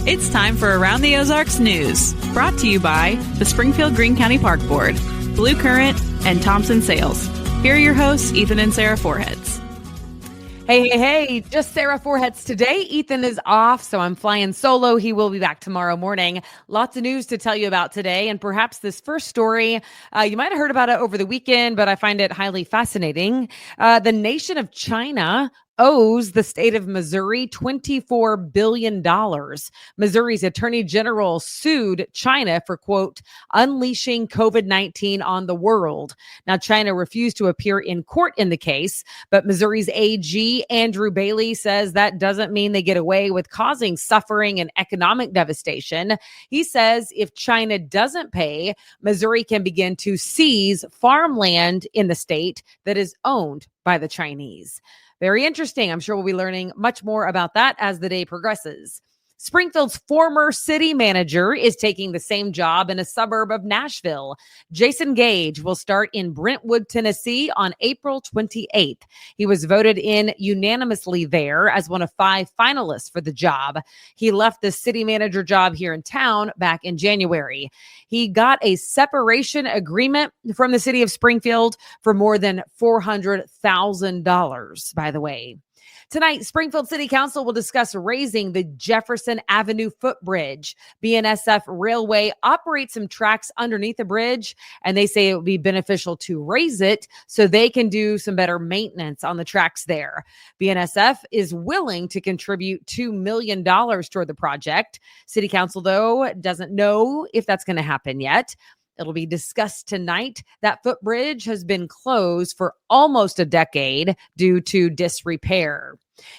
It's time for Around the Ozarks News, brought to you by the Springfield Greene County Park Board, Blue Current, and Thompson Sales. Here are your hosts, Ethan and Sarah Foreheads. Hey, just Sarah Foreheads today. Ethan is off, so I'm flying solo. He will be back tomorrow morning. Lots of news to tell you about today, and perhaps this first story, you might have heard about it over the weekend, but I find it highly fascinating. The nation of China owes the state of Missouri $24 billion. Missouri's attorney general sued China for, quote, unleashing COVID-19 on the world. Now, China refused to appear in court in the case, but Missouri's AG, Andrew Bailey, says that doesn't mean they get away with causing suffering and economic devastation. He says if China doesn't pay, Missouri can begin to seize farmland in the state that is owned by the Chinese. Very interesting. I'm sure we'll be learning much more about that as the day progresses. Springfield's former city manager is taking the same job in a suburb of Nashville. Jason Gage will start in Brentwood, Tennessee on April 28th. He was voted in unanimously there as one of 5 finalists for the job. He left the city manager job here in town back in January. He got a separation agreement from the city of Springfield for more than $400,000, by the way. Tonight, Springfield City Council will discuss raising the Jefferson Avenue footbridge. BNSF Railway operates some tracks underneath the bridge, and they say it would be beneficial to raise it so they can do some better maintenance on the tracks there. BNSF is willing to contribute $2 million toward the project. City Council, though, doesn't know if that's going to happen yet. It'll be discussed tonight. That footbridge has been closed for almost a decade due to disrepair.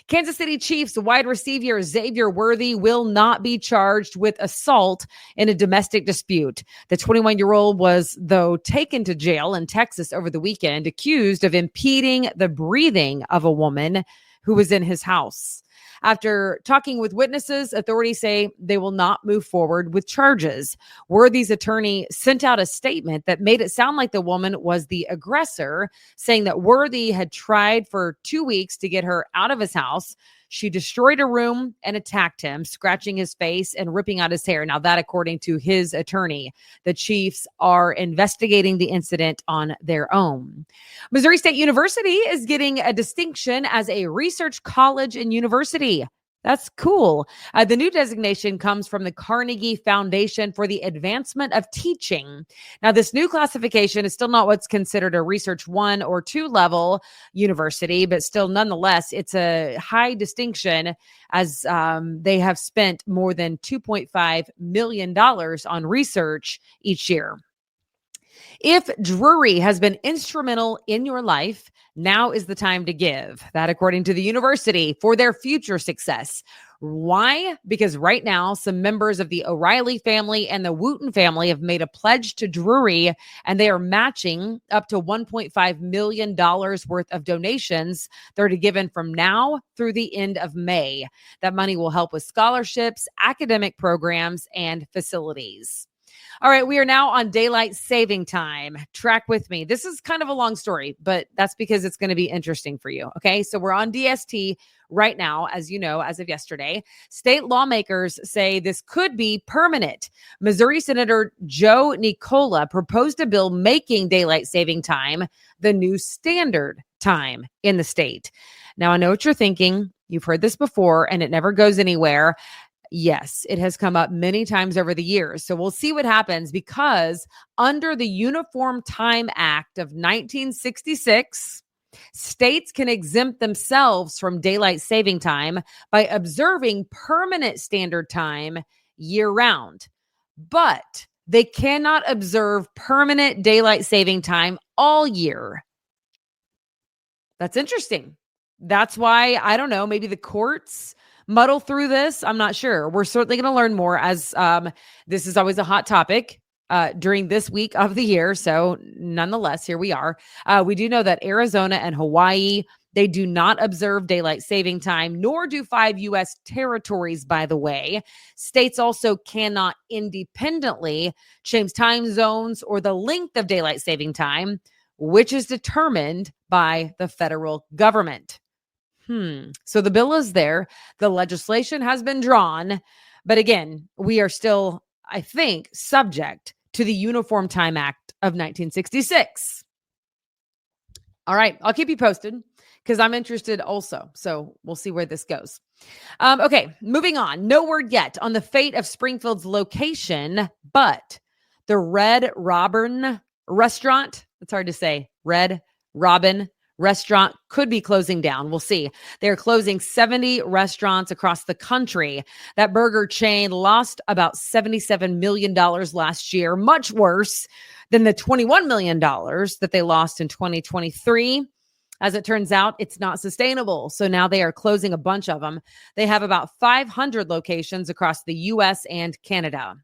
Kansas City Chiefs wide receiver Xavier Worthy will not be charged with assault in a domestic dispute. The 21-year-old was, though, taken to jail in Texas over the weekend, accused of impeding the breathing of a woman who was in his house. After talking with witnesses, authorities say they will not move forward with charges. Worthy's attorney sent out a statement that made it sound like the woman was the aggressor, saying that Worthy had tried for 2 weeks to get her out of his house. She destroyed a room and attacked him, scratching his face and ripping out his hair. Now, that according to his attorney. The Chiefs are investigating the incident on their own. Missouri State University is getting a distinction as a research college and university. That's cool. The new designation comes from the Carnegie Foundation for the Advancement of Teaching. Now, this new classification is still not what's considered a Research 1 or 2 level university, but still, nonetheless, it's a high distinction as they have spent more than $2.5 million on research each year. If Drury has been instrumental in your life, now is the time to give. That according to the university for their future success. Why? Because right now, some members of the O'Reilly family and the Wooten family have made a pledge to Drury, and they are matching up to $1.5 million worth of donations that are given from now through the end of May. That money will help with scholarships, academic programs, and facilities. All right, we are now on daylight saving time. Track with me. This is kind of a long story, but that's because it's going to be interesting for you. Okay, so we're on DST right now, as you know, as of yesterday. State lawmakers say this could be permanent. Missouri Senator Joe Nicola proposed a bill making daylight saving time the new standard time in the state. Now, I know what you're thinking. You've heard this before, and it never goes anywhere. Yes, it has come up many times over the years. So we'll see what happens because under the Uniform Time Act of 1966, states can exempt themselves from daylight saving time by observing permanent standard time year round. But they cannot observe permanent daylight saving time all year. That's interesting. That's why, I don't know, maybe the courts muddle through this. I'm not sure. We're certainly going to learn more as this is always a hot topic during this week of the year. So nonetheless, here we are. We do know that Arizona and Hawaii, they do not observe daylight saving time, nor do 5 U.S. territories, by the way. States also cannot independently change time zones or the length of daylight saving time, which is determined by the federal government. So the bill is there. The legislation has been drawn, But again, we are still, I think, subject to the Uniform Time Act of 1966. All right, I'll keep you posted because I'm interested also. So we'll see where this goes. Okay, moving on. No word yet on the fate of Springfield's location, but the Red Robin restaurant, it's hard to say, Red Robin restaurant could be closing down. We'll see. They're closing 70 restaurants across the country. That burger chain lost about $77 million last year, much worse than the $21 million that they lost in 2023. As it turns out, it's not sustainable. So now they are closing a bunch of them. They have about 500 locations across the U.S. and Canada.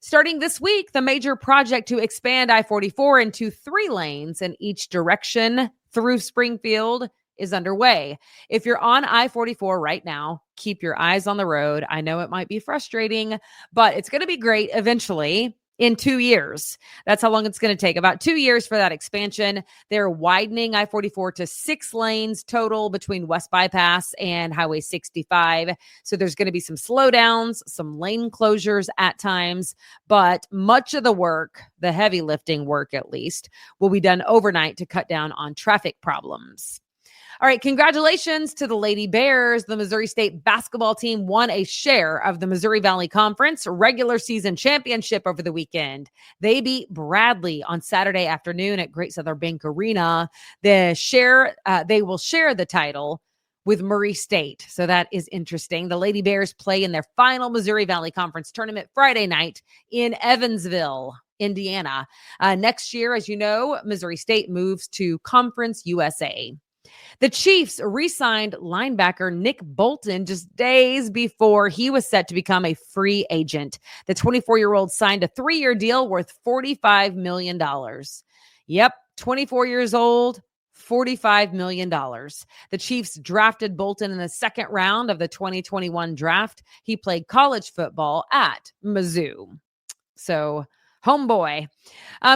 Starting this week, the major project to expand I-44 into 3 lanes in each direction through Springfield is underway. If you're on I-44 right now, keep your eyes on the road. I know it might be frustrating, but it's going to be great eventually. In 2 years. That's how long it's going to take. About 2 years for that expansion. They're widening I-44 to 6 lanes total between West Bypass and Highway 65. So there's going to be some slowdowns, some lane closures at times, but much of the work, the heavy lifting work at least, will be done overnight to cut down on traffic problems. All right, congratulations to the Lady Bears. The Missouri State basketball team won a share of the Missouri Valley Conference regular season championship over the weekend. They beat Bradley on Saturday afternoon at Great Southern Bank Arena. They will share the title with Murray State. So that is interesting. The Lady Bears play in their final Missouri Valley Conference tournament Friday night in Evansville, Indiana. Next year, as you know, Missouri State moves to Conference USA. The Chiefs re-signed linebacker Nick Bolton just days before he was set to become a free agent. The 24-year-old signed a 3-year deal worth $45 million. Yep, 24 years old, $45 million. The Chiefs drafted Bolton in the second round of the 2021 draft. He played college football at Mizzou. So, homeboy.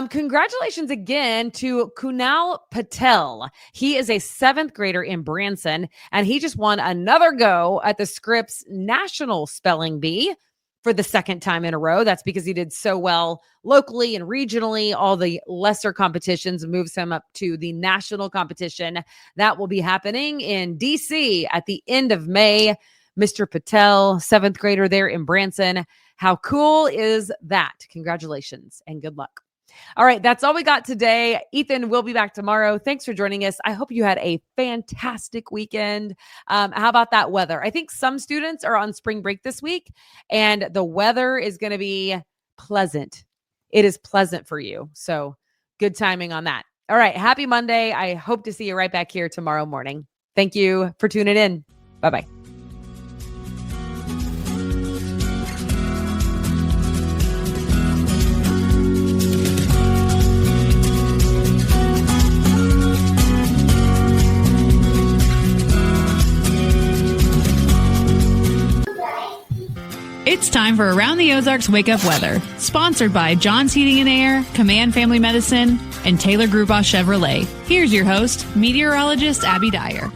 Congratulations again to Kunal Patel. He is a 7th grader in Branson, and he just won another go at the Scripps National Spelling Bee for the second time in a row. That's because he did so well locally and regionally. All the lesser competitions moves him up to the national competition. That will be happening in D.C. at the end of May. Mr. Patel, 7th grader there in Branson. How cool is that? Congratulations and good luck. All right, that's all we got today. Ethan will be back tomorrow. Thanks for joining us. I hope you had a fantastic weekend. How about that weather? I think some students are on spring break this week, and the weather is going to be pleasant. It is pleasant for you. So good timing on that. All right, happy Monday. I hope to see you right back here tomorrow morning. Thank you for tuning in. Bye-bye. It's time for Around the Ozarks Wake Up Weather, sponsored by John's Heating and Air, Command Family Medicine, and Taylor Grubaugh Chevrolet. Here's your host, meteorologist Abby Dyer.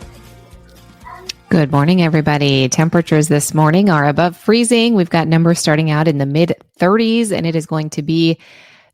Good morning, everybody. Temperatures this morning are above freezing. We've got numbers starting out in the mid-30s, and it is going to be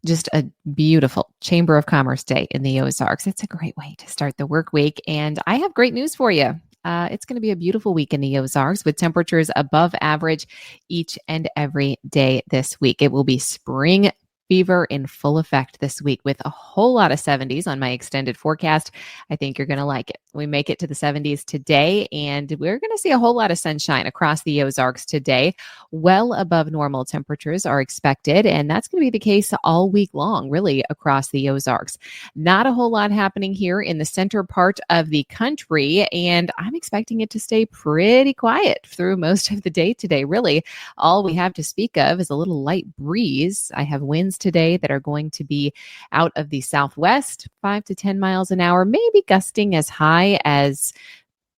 just a beautiful Chamber of Commerce day in the Ozarks. It's a great way to start the work week, and I have great news for you. It's going to be a beautiful week in the Ozarks with temperatures above average each and every day this week. It will be spring fever in full effect this week with a whole lot of 70s on my extended forecast. I think you're going to like it. We make it to the 70s today, and we're going to see a whole lot of sunshine across the Ozarks today. Well above normal temperatures are expected, and that's going to be the case all week long, really, across the Ozarks. Not a whole lot happening here in the center part of the country, and I'm expecting it to stay pretty quiet through most of the day today. Really, all we have to speak of is a little light breeze. I have winds today that are going to be out of the southwest, 5 to 10 miles an hour, maybe gusting as high as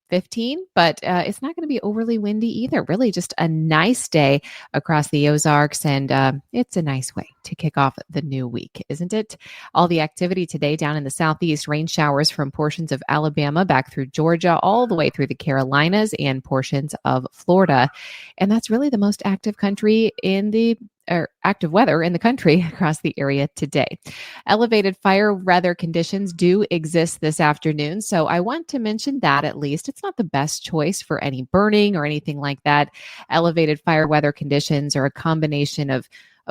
15, but it's not going to be overly windy either. Really just a nice day across the Ozarks, and it's a nice way to kick off the new week, isn't it? All the activity today down in the southeast, rain showers from portions of Alabama back through Georgia, all the way through the Carolinas and portions of Florida. And that's really the most active active weather in the country across the area today. Elevated fire weather conditions do exist this afternoon, so I want to mention that at least. It's not the best choice for any burning or anything like that. Elevated fire weather conditions are a combination of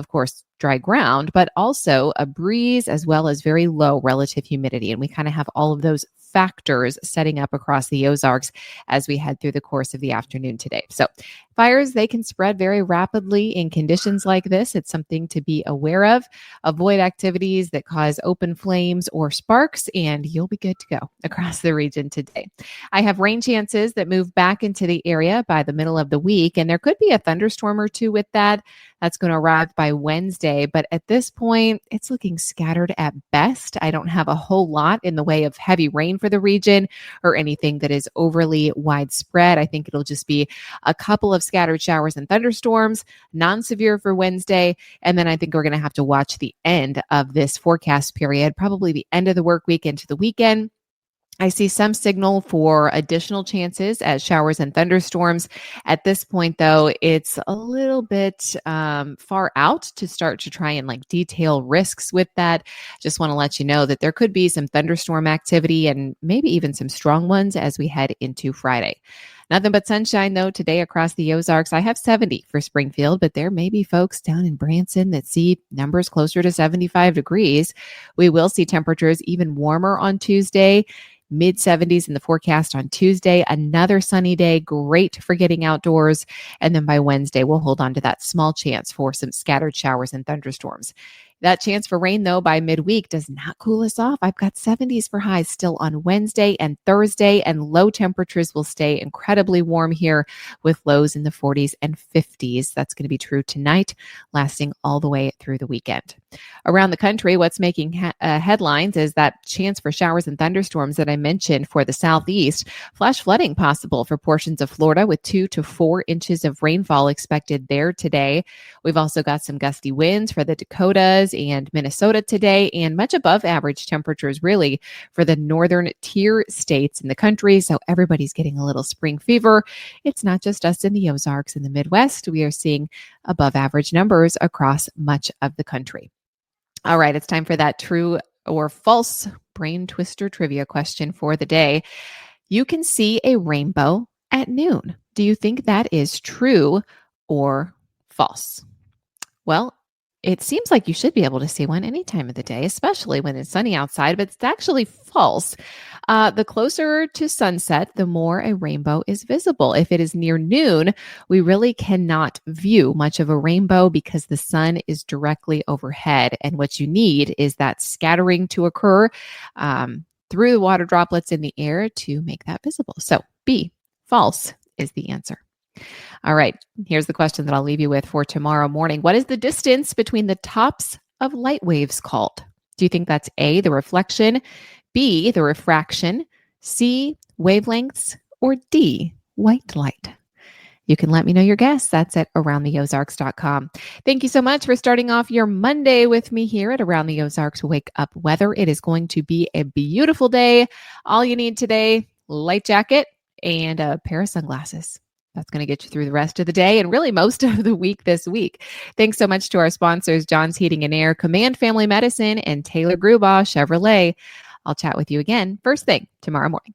course, dry ground, but also a breeze as well as very low relative humidity. And we kind of have all of those factors setting up across the Ozarks as we head through the course of the afternoon today. So fires, they can spread very rapidly in conditions like this. It's something to be aware of. Avoid activities that cause open flames or sparks, and you'll be good to go across the region today. I have rain chances that move back into the area by the middle of the week, and there could be a thunderstorm or two with that. That's going to arrive by Wednesday, but at this point, it's looking scattered at best. I don't have a whole lot in the way of heavy rain for the region or anything that is overly widespread. I think it'll just be a couple of scattered showers and thunderstorms, non-severe for Wednesday. And then I think we're going to have to watch the end of this forecast period, probably the end of the work week into the weekend. I see some signal for additional chances at showers and thunderstorms. At this point, though, it's a little bit far out to start to try and detail risks with that. Just want to let you know that there could be some thunderstorm activity and maybe even some strong ones as we head into Friday. Nothing but sunshine, though, today across the Ozarks. I have 70 for Springfield, but there may be folks down in Branson that see numbers closer to 75 degrees. We will see temperatures even warmer on Tuesday. Mid-70s in the forecast on Tuesday. Another sunny day, great for getting outdoors. And then by Wednesday, we'll hold on to that small chance for some scattered showers and thunderstorms. That chance for rain, though, by midweek does not cool us off. I've got 70s for highs still on Wednesday and Thursday, and low temperatures will stay incredibly warm here with lows in the 40s and 50s. That's going to be true tonight, lasting all the way through the weekend. Around the country, what's making headlines is that chance for showers and thunderstorms that I mentioned for the southeast. Flash flooding possible for portions of Florida with 2 to 4 inches of rainfall expected there today. We've also got some gusty winds for the Dakotas and Minnesota today, and much above average temperatures really for the northern tier states in the country. So everybody's getting a little spring fever. It's not just us in the Ozarks and the Midwest. We are seeing above average numbers across much of the country. All right, it's time for that true or false brain twister trivia question for the day. You can see a rainbow at noon. Do you think that is true or false? Well, it seems like you should be able to see one any time of the day, especially when it's sunny outside, but it's actually false. The closer to sunset, the more a rainbow is visible. If it is near noon, we really cannot view much of a rainbow because the sun is directly overhead. And what you need is that scattering to occur through the water droplets in the air to make that visible. So B, false is the answer. All right, here's the question that I'll leave you with for tomorrow morning. What is the distance between the tops of light waves called? Do you think that's A, the reflection, B, the refraction, C, wavelengths, or D, white light? You can let me know your guess. That's at aroundtheozarks.com. Thank you so much for starting off your Monday with me here at Around the Ozarks Wake Up Weather. It is going to be a beautiful day. All you need today, light jacket and a pair of sunglasses. That's going to get you through the rest of the day and really most of the week this week. Thanks so much to our sponsors, John's Heating and Air, Command Family Medicine, and Taylor Grubaugh Chevrolet. I'll chat with you again first thing tomorrow morning.